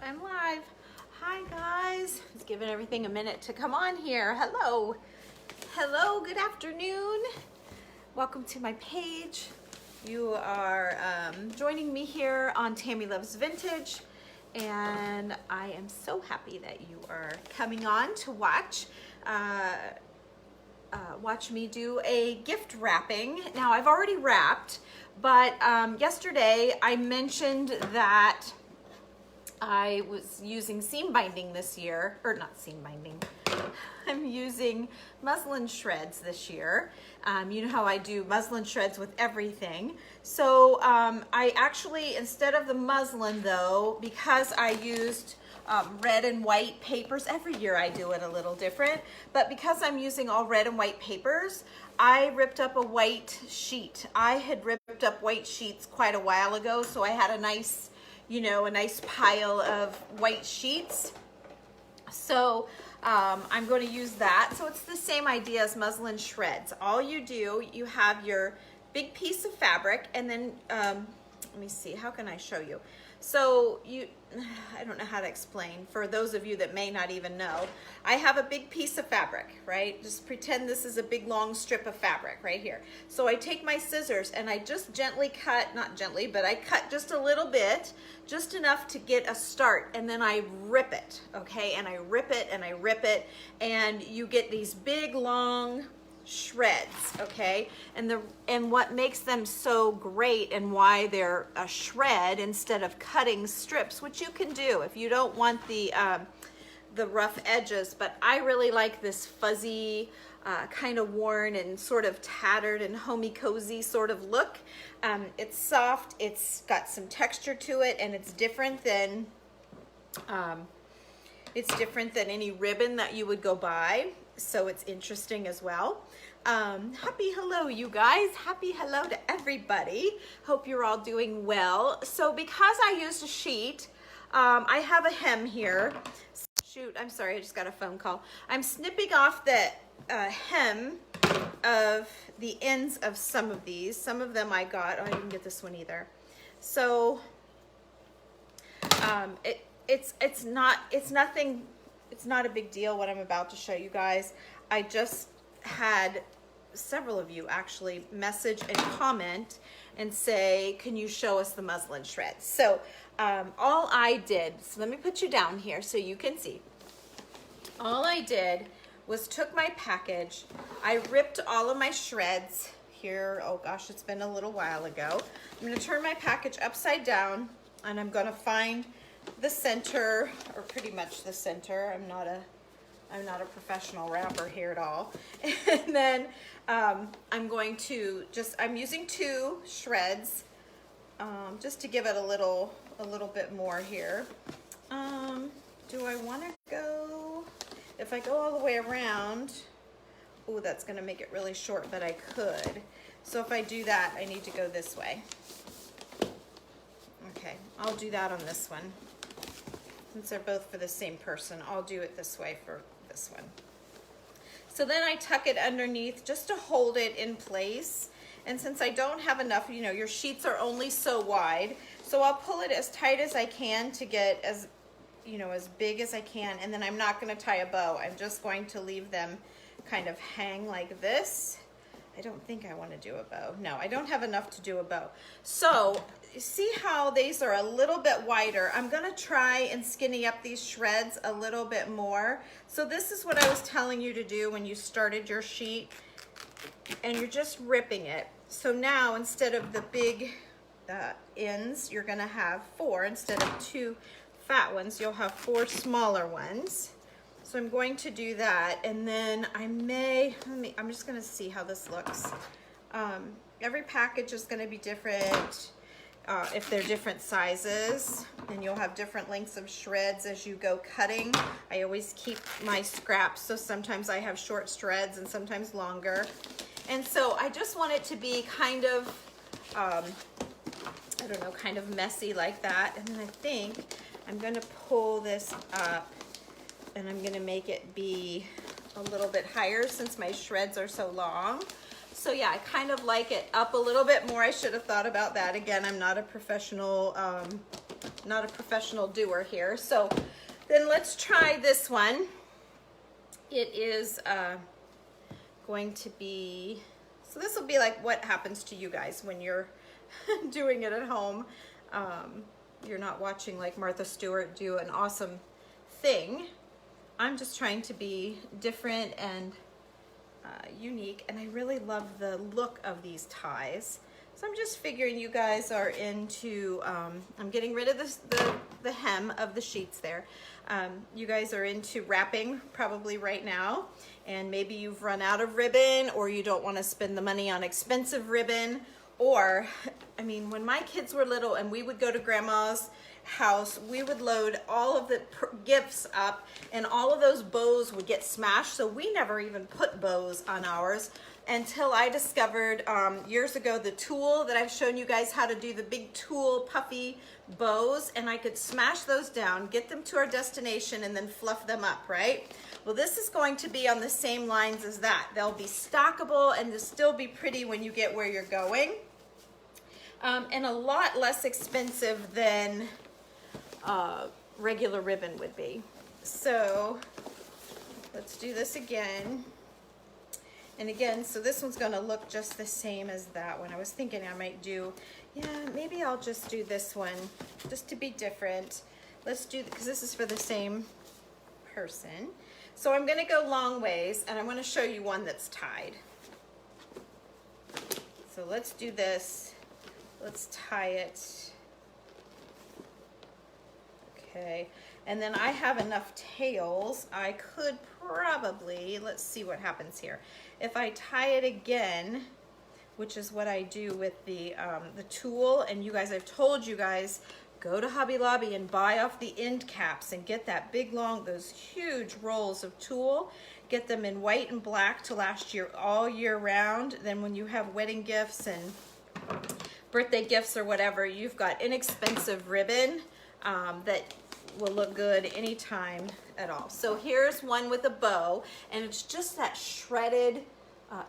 I'm live. Hi guys. Just giving everything a minute to come on here. Hello. Hello, good afternoon. Welcome to my page. You are joining me here on Tammy Loves Vintage, and I am so happy that you are coming on to watch me do a gift wrapping. Now I've already wrapped, but yesterday I mentioned that I was using seam binding this year, or not seam binding, I'm using muslin shreds this year. You know how I do muslin shreds with everything. So I actually, instead of the muslin though, because I used red and white papers, every year I do it a little different, but because I'm using all red and white papers, I ripped up a white sheet. I had ripped up white sheets quite a while ago, so I had a nice, you know, a nice pile of white sheets. So I'm going to use that. So it's the same idea as muslin shreds. All you do, you have your big piece of fabric, and then let me see, how can I show you? So I don't know how to explain for those of you that may not even know. I have a big piece of fabric, right? Just pretend this is a big long strip of fabric right here. So I take my scissors and I just gently cut, not gently, but I cut just a little bit, just enough to get a start, and then I rip it, okay? And I rip it and I rip it, and you get these big long shreds, okay? And what makes them so great and why they're a shred instead of cutting strips, which you can do if you don't want the rough edges, but I really like this fuzzy, kind of worn and sort of tattered and homey cozy sort of look. It's soft, it's got some texture to it, and it's different than any ribbon that you would go buy. So it's interesting as well. Happy hello, you guys. Happy hello to everybody. Hope you're all doing well. So because I used a sheet, I have a hem here. Shoot, I'm sorry, I just got a phone call. I'm snipping off the hem of the ends of some of these. Some of them I got, oh, I didn't get this one either. So it's not a big deal what I'm about to show you guys. I just had several of you actually message and comment and say, can you show us the muslin shreds? So all I did, so let me put you down here so you can see. All I did was took my package, I ripped all of my shreds here. Oh gosh, it's been a little while ago. I'm gonna turn my package upside down, and I'm gonna find the center, or pretty much the center. I'm not a professional wrapper here at all. And then I'm going to I'm using 2 shreds just to give it a little bit more here. Do I want to go, if I go all the way around, oh, that's going to make it really short, but I could. So if I do that, I need to go this way. Okay, I'll do that on this one. Since they're both for the same person, I'll do it this way for this one. So then I tuck it underneath just to hold it in place. And since I don't have enough, you know, your sheets are only so wide, so I'll pull it as tight as I can to get as, you know, as big as I can. And then I'm not going to tie a bow. I'm just going to leave them kind of hang like this. I don't think I want to do a bow. No, I don't have enough to do a bow. So see how these are a little bit wider. I'm going to try and skinny up these shreds a little bit more. So this is what I was telling you to do when you started your sheet, and you're just ripping it. So now instead of the big ends, you're going to have 4 instead of 2 fat ones. You'll have 4 smaller ones. So I'm going to do that, and then I'm just going to see how this looks. Every package is going to be different if they're different sizes, and you'll have different lengths of shreds as you go cutting. I always keep my scraps, so sometimes I have short shreds and sometimes longer. And so I just want it to be kind of, I don't know, kind of messy like that. And then I think I'm going to pull this up, and I'm going to make it be a little bit higher since my shreds are so long. So yeah, I kind of like it up a little bit more. I should have thought about that. Again, I'm not a professional not a professional doer here. So then let's try this one. It is going to be, so this will be like what happens to you guys when you're doing it at home. You're not watching like Martha Stewart do an awesome thing. I'm just trying to be different and unique, and I really love the look of these ties. So I'm just figuring you guys are into, I'm getting rid of the hem of the sheets there. You guys are into wrapping probably right now, and maybe you've run out of ribbon, or you don't want to spend the money on expensive ribbon. Or, I mean, when my kids were little and we would go to grandma's house, we would load all of the gifts up and all of those bows would get smashed. So we never even put bows on ours until I discovered years ago the tulle that I've shown you guys how to do, the big tulle puffy bows, and I could smash those down, get them to our destination, and then fluff them up, right? Well, this is going to be on the same lines as that. They'll be stockable and they'll still be pretty when you get where you're going. And a lot less expensive than regular ribbon would be. So let's do this again. And again, so this one's gonna look just the same as that one. I was thinking I might do, yeah, maybe I'll just do this one just to be different. Let's do, because this is for the same person. So I'm gonna go long ways, and I wanna show you one that's tied. So let's do this. Let's tie it. Okay, and then I have enough tails. I could probably, let's see what happens here. If I tie it again, which is what I do with the tulle, and you guys, I've told you guys, go to Hobby Lobby and buy off the end caps and get that big long, those huge rolls of tulle. Get them in white and black to last you all year round. Then when you have wedding gifts and birthday gifts or whatever, you've got inexpensive ribbon that will look good anytime at all. So here's one with a bow, and it's just that shredded,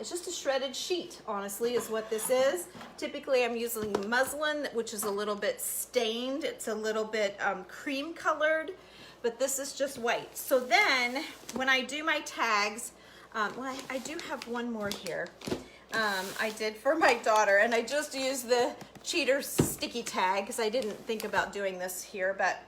it's just a shredded sheet, honestly, is what this is. Typically I'm using muslin, which is a little bit stained. It's a little bit cream colored, but this is just white. So then when I do my tags, well, I do have one more here. I did for my daughter, and I just used the cheater sticky tag because I didn't think about doing this here, but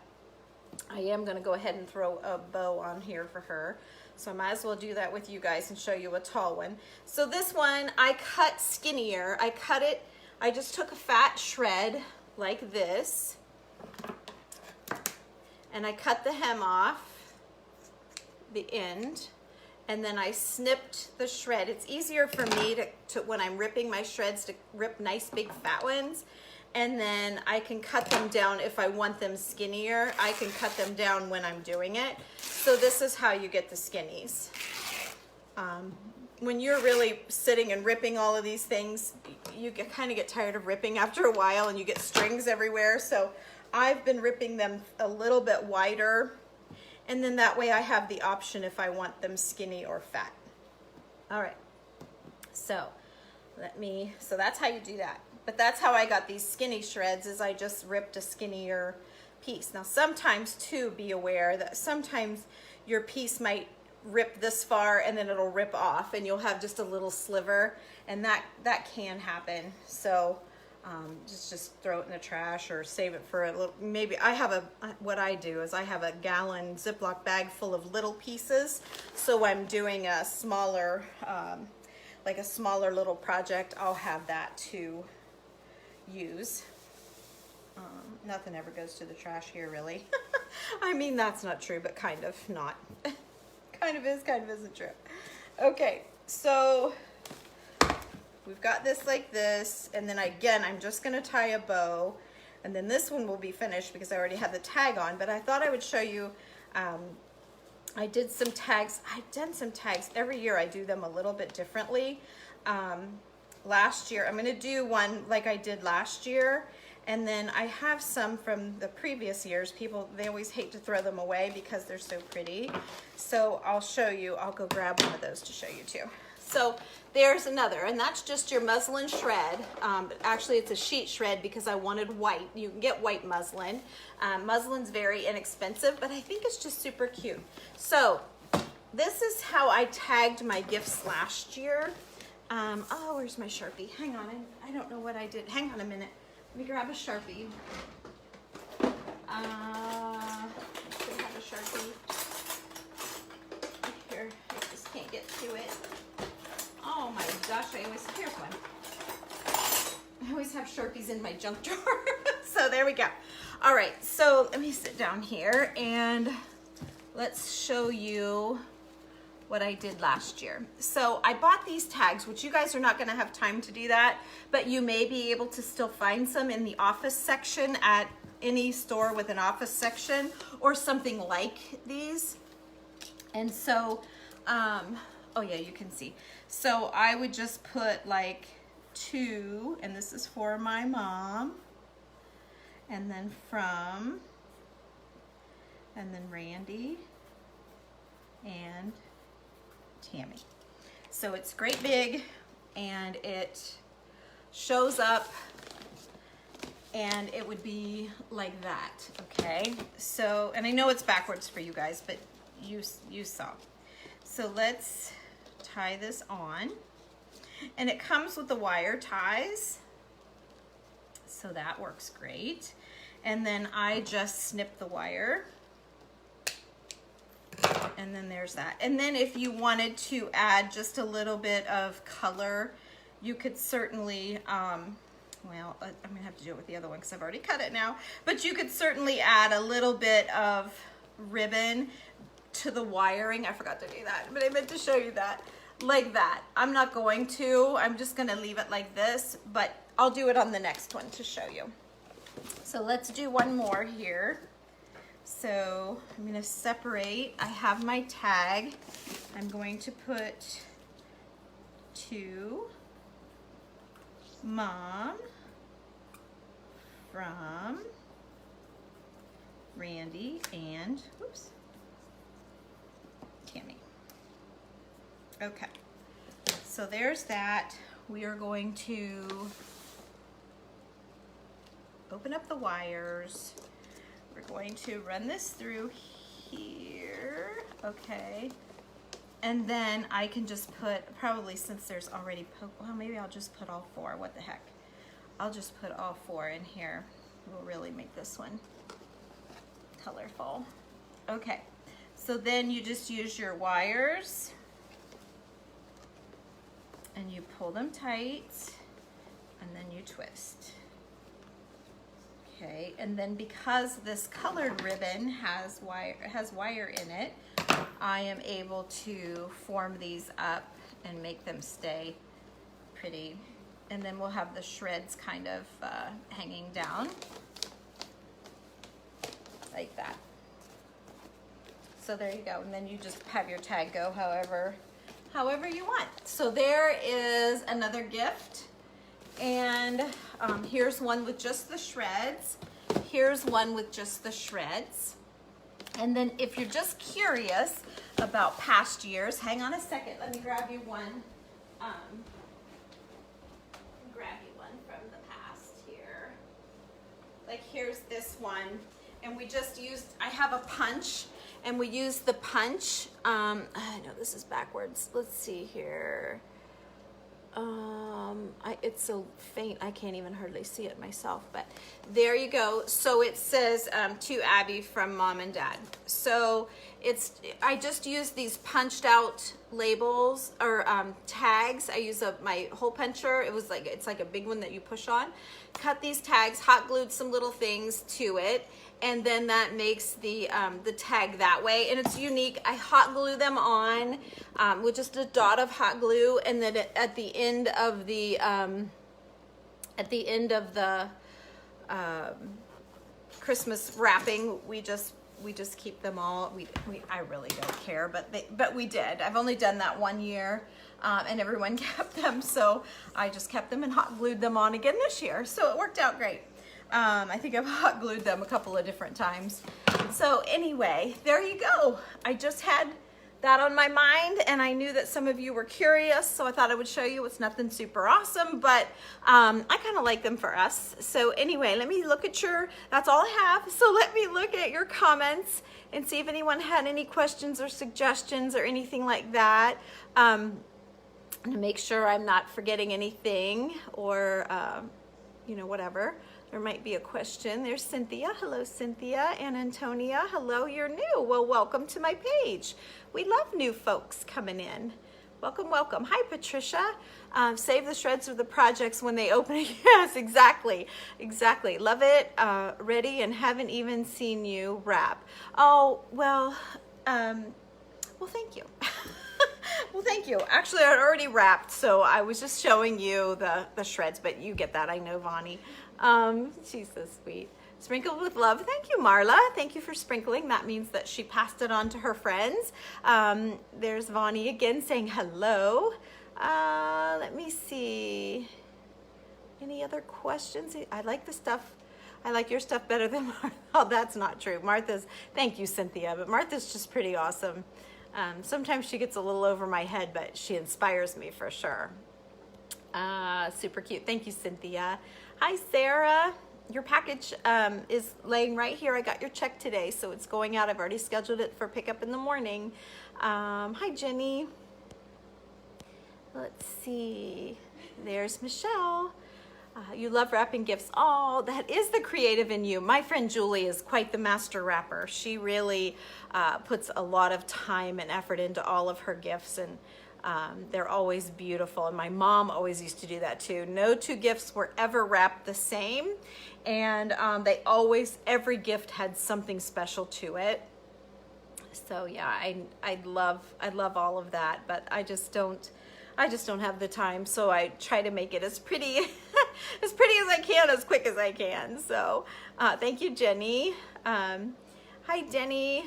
I am going to go ahead and throw a bow on here for her. So I might as well do that with you guys and show you a tall one. So this one I cut skinnier. I cut it, I just took a fat shred like this, and I cut the hem off the end. And then I snipped the shred. It's easier for me to when I'm ripping my shreds, to rip nice big fat ones. And then I can cut them down if I want them skinnier. I can cut them down when I'm doing it. So this is how you get the skinnies. When you're really sitting and ripping all of these things, you kind of get tired of ripping after a while, and you get strings everywhere. So I've been ripping them a little bit wider. And then that way I have the option if I want them skinny or fat. All right, so so that's how you do that. But that's how I got these skinny shreds, is I just ripped a skinnier piece. Now sometimes too, be aware that sometimes your piece might rip this far and then it'll rip off and you'll have just a little sliver, and that can happen. So just throw it in the trash or save it for a little, maybe what I do is I have a gallon Ziploc bag full of little pieces. So I'm doing a smaller, like a smaller little project, I'll have that to use. Nothing ever goes to the trash here, really. I mean, that's not true, but kind of not. Kind of is, kind of isn't true. Okay, so we've got this like this, and then again, I'm just gonna tie a bow, and then this one will be finished because I already have the tag on, but I thought I would show you, I did some tags. I've done some tags. Every year I do them a little bit differently. Last year, I'm gonna do one like I did last year, and then I have some from the previous years. People, they always hate to throw them away because they're so pretty. So I'll show you, I'll go grab one of those to show you too. So there's another, and that's just your muslin shred. Actually, it's a sheet shred because I wanted white. You can get white muslin. Muslin's very inexpensive, but I think it's just super cute. So this is how I tagged my gifts last year. Oh, where's my Sharpie? Hang on, I don't know what I did. Hang on a minute. Let me grab a Sharpie. I should have a Sharpie. Here, I just can't get to it. Oh my gosh, here's one. I always have Sharpies in my junk drawer. So there we go. All right, so let me sit down here and let's show you what I did last year. So I bought these tags, which you guys are not gonna have time to do that, but you may be able to still find some in the office section at any store with an office section or something like these. And so, oh yeah, you can see. So I would just put like 2, and this is for my mom, and then from, and then Randy, and Tammy. So it's great big, and it shows up, and it would be like that, okay? So, and I know it's backwards for you guys, but you saw. So let's tie this on, and it comes with the wire ties, so that works great. And then I just snip the wire, and then there's that. And then if you wanted to add just a little bit of color, you could certainly, well, I'm gonna have to do it with the other one because I've already cut it now, but you could certainly add a little bit of ribbon to the wiring. I forgot to do that, but I meant to show you that, like that. I'm not going to, I'm just gonna leave it like this, but I'll do it on the next one to show you. So let's do one more here. So I'm gonna separate, I have my tag. I'm going to put to Mom, from Randy, and whoops, Tammy. Okay, so there's that. We are going to open up the wires. We're going to run this through here, okay. And then I can just put, probably since there's already, well, maybe I'll just put all 4, what the heck. I'll just put all 4 in here. We'll really make this one colorful. Okay, so then you just use your wires and you pull them tight and then you twist. Okay, and then because this colored ribbon has wire in it, I am able to form these up and make them stay pretty. And then we'll have the shreds kind of hanging down like that. So there you go, and then you just have your tag go however you want. So there is another gift. And here's one with just the shreds. Here's one with just the shreds. And then if you're just curious about past years, hang on a second, let me grab you one. Grab you one from the past here. Like here's this one. And we just used, I have a punch, and we used the punch. I know this is backwards. Let's see here. It's so faint I can't even hardly see it myself, but there you go. So it says to Abby from Mom and Dad. So I just use these punched out labels or tags. I use my hole puncher. It's like a big one that you push on. Cut these tags, hot glued some little things to it, and then that makes the tag that way, and it's unique. I hot glue them on with just a dot of hot glue, and then at the end of the Christmas wrapping, we just keep them all. I really don't care, but we did. I've only done that one year, and everyone kept them, so I just kept them and hot glued them on again this year. So it worked out great. I think I've hot glued them a couple of different times. So anyway, there you go. I just had that on my mind, and I knew that some of you were curious, so I thought I would show you. It's nothing super awesome, but I kind of like them for us. So anyway, let me look at that's all I have. So let me look at your comments and see if anyone had any questions or suggestions or anything like that. To make sure I'm not forgetting anything or, you know, whatever. There might be a question. There's Cynthia. Hello, Cynthia. And Antonia. Hello, you're new. Well, welcome to my page. We love new folks coming in. Welcome, welcome. Hi, Patricia. Save the shreds of the projects when they open. Yes, exactly. Exactly. Love it. Ready and haven't even seen you wrap. Oh, well, well, thank you. Well, thank you. Actually, I had already wrapped, so I was just showing you the shreds, but you get that. I know, Vonnie. She's so sweet. Sprinkled with love. Thank you, Marla. Thank you for sprinkling. That means that she passed it on to her friends. There's Vonnie again saying hello. Let me see. Any other questions? I like the stuff. I like your stuff better than Martha. Oh, that's not true. Martha's, thank you, Cynthia, but Martha's just pretty awesome. Sometimes she gets a little over my head, but she inspires me for sure. Super cute. Thank you, Cynthia. Hi, Sarah. Your package is laying right here. I got your check today, so it's going out. I've already scheduled it for pickup in the morning. Hi, Jenny. Let's see. There's Michelle. You love wrapping gifts. Oh, that is the creative in you. My friend Julie is quite the master wrapper. She really puts a lot of time and effort into all of her gifts, and they're always beautiful. And my mom always used to do that too. No two gifts were ever wrapped the same, and they always, every gift had something special to it. So yeah, I love all of that, but I just don't have the time, so I try to make it as pretty as I can, as quick as I can. So thank you, Jenny. Hi, Jenny.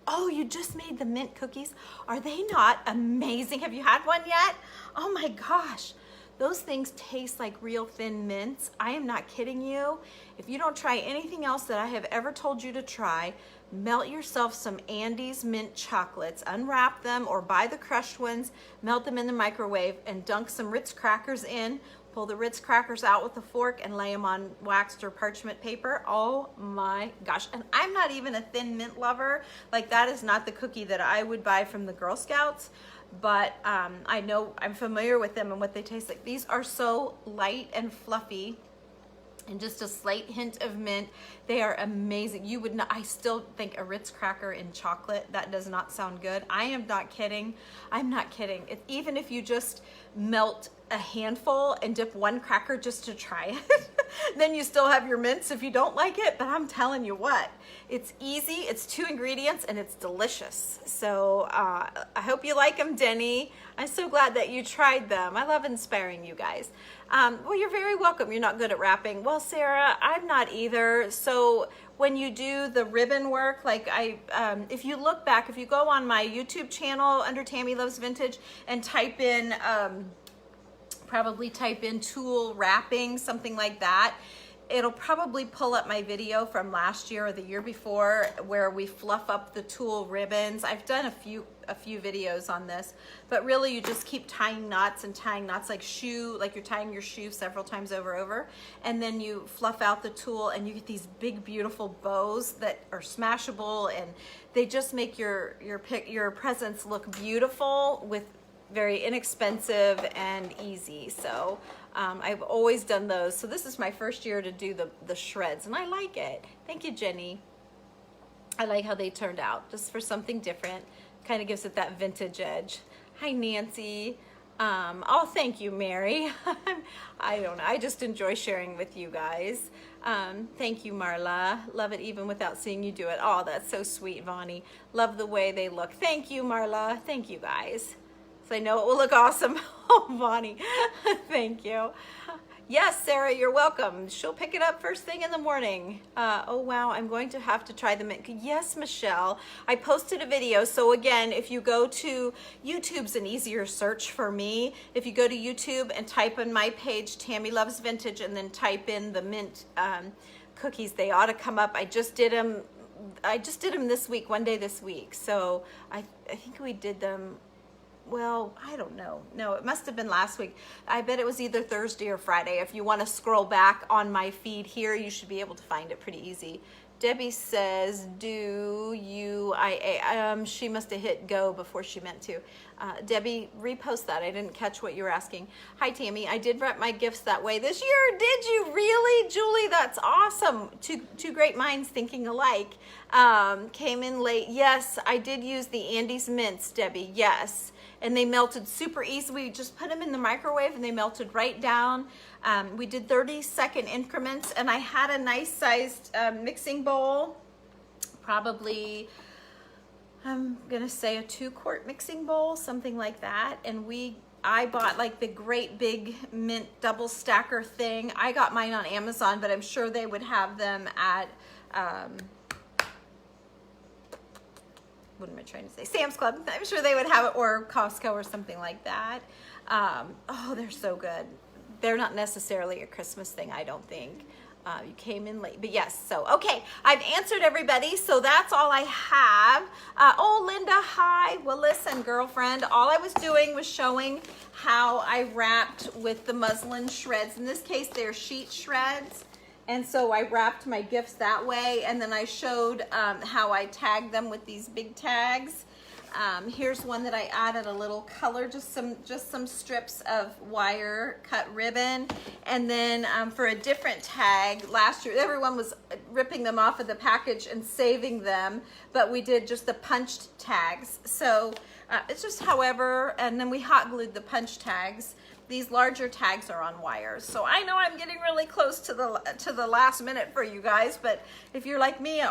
Oh, you just made the mint cookies. Are they not amazing? Have you had one yet? Oh my gosh, those things taste like real thin mints. I am not kidding you. If you don't try anything else that I have ever told you to try, melt yourself some Andes mint chocolates, unwrap them or buy the crushed ones, melt them in the microwave and dunk some Ritz crackers in, pull the Ritz crackers out with a fork and lay them on waxed or parchment paper. Oh my gosh. And I'm not even a thin mint lover. Like, that is not the cookie that I would buy from the Girl Scouts, but I know, I'm familiar with them and what they taste like. These are so light and fluffy, and just a slight hint of mint. They are amazing. You would not, I still think a Ritz cracker in chocolate, that does not sound good. I am not kidding. I'm not kidding. Even if you just melt a handful and dip one cracker just to try it, then you still have your mints if you don't like it. But I'm telling you what, it's easy, it's 2 ingredients, and it's delicious. So I hope you like them, Denny. I'm so glad that you tried them. I love inspiring you guys. Well, you're very welcome. You're not good at wrapping. Well, Sarah, I'm not either. So when you do the ribbon work, like if you look back, if you go on my YouTube channel under Tammy Loves Vintage and type in, probably type in tulle wrapping, something like that, it'll probably pull up my video from last year or the year before where we fluff up the tulle ribbons. I've done a few videos on this, but really you just keep tying knots like you're tying your shoe several times over, and then you fluff out the tulle and you get these big beautiful bows that are smashable, and they just make your presents look beautiful with very inexpensive and easy. So I've always done those. So this is my first year to do the shreds, and I like it. Thank you, Jenny. I like how they turned out, just for something different. Kind of gives it that vintage edge. Hi, Nancy. Oh, thank you, Mary. I don't know. I just enjoy sharing with you guys. Thank you, Marla. Love it even without seeing you do it. Oh, that's so sweet, Vonnie. Love the way they look. Thank you, Marla. Thank you, guys. So I know it will look awesome. Oh, Vonnie, thank you. Yes, Sarah, you're welcome. She'll pick it up first thing in the morning. Oh, wow, I'm going to have to try the mint. Yes, Michelle, I posted a video. So again, if you go to YouTube's an easier search for me. If you go to YouTube and type in my page, Tammy Loves Vintage, and then type in the mint cookies, they ought to come up. I just did them I just did them this week, one day this week. So I think we did them, well, I don't know. No, it must have been last week. I bet it was either Thursday or Friday. If you want to scroll back on my feed here, you should be able to find it pretty easy. Debbie says, she must have hit go before she meant to. Debbie, repost that. I didn't catch what you were asking. Hi, Tammy. I did wrap my gifts that way this year. Did you really? Julie, that's awesome. Two great minds thinking alike. Came in late. Yes, I did use the Andes mints, Debbie. Yes. And they melted super easy. We just put them in the microwave and they melted right down. We did 30-second increments, and I had a nice sized mixing bowl, probably, I'm gonna say a 2-quart mixing bowl, something like that. And I bought like the great big mint double stacker thing. I got mine on Amazon, but I'm sure they would have them at, what am I trying to say? Sam's Club. I'm sure they would have it, or Costco or something like that. Oh, they're so good. They're not necessarily a Christmas thing, I don't think. You came in late, but yes. So, okay, I've answered everybody, so that's all I have. Oh, Linda, hi. Well, listen, girlfriend, all I was doing was showing how I wrapped with the muslin shreds. In this case, they're sheet shreds. And so I wrapped my gifts that way, and then I showed how I tagged them with these big tags. Here's one that I added a little color, just some strips of wire cut ribbon. And then for a different tag, last year everyone was ripping them off of the package and saving them, but we did just the punched tags. So it's just however, and then we hot glued the punch tags. These larger tags are on wires. So I know I'm getting really close to the last minute for you guys, but if you're like me,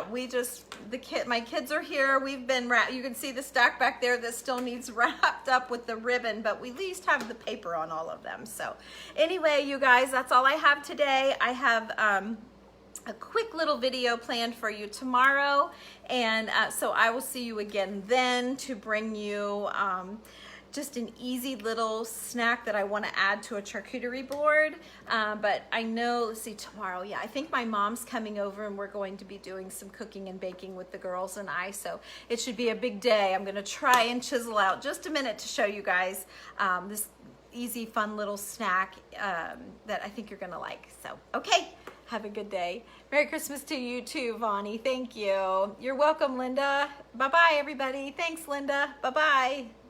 my kids are here. We've been wrapped. You can see the stack back there that still needs wrapped up with the ribbon, but we at least have the paper on all of them. So anyway, you guys, that's all I have today. I have a quick little video planned for you tomorrow, and so I will see you again then to bring you just an easy little snack that I want to add to a charcuterie board. But I know, let's see, tomorrow, yeah, I think my mom's coming over and we're going to be doing some cooking and baking with the girls and I, so it should be a big day. I'm gonna try and chisel out just a minute to show you guys this easy, fun little snack that I think you're gonna like. So, okay, have a good day. Merry Christmas to you too, Vonnie. Thank you. You're welcome, Linda. Bye-bye, everybody. Thanks, Linda. Bye-bye.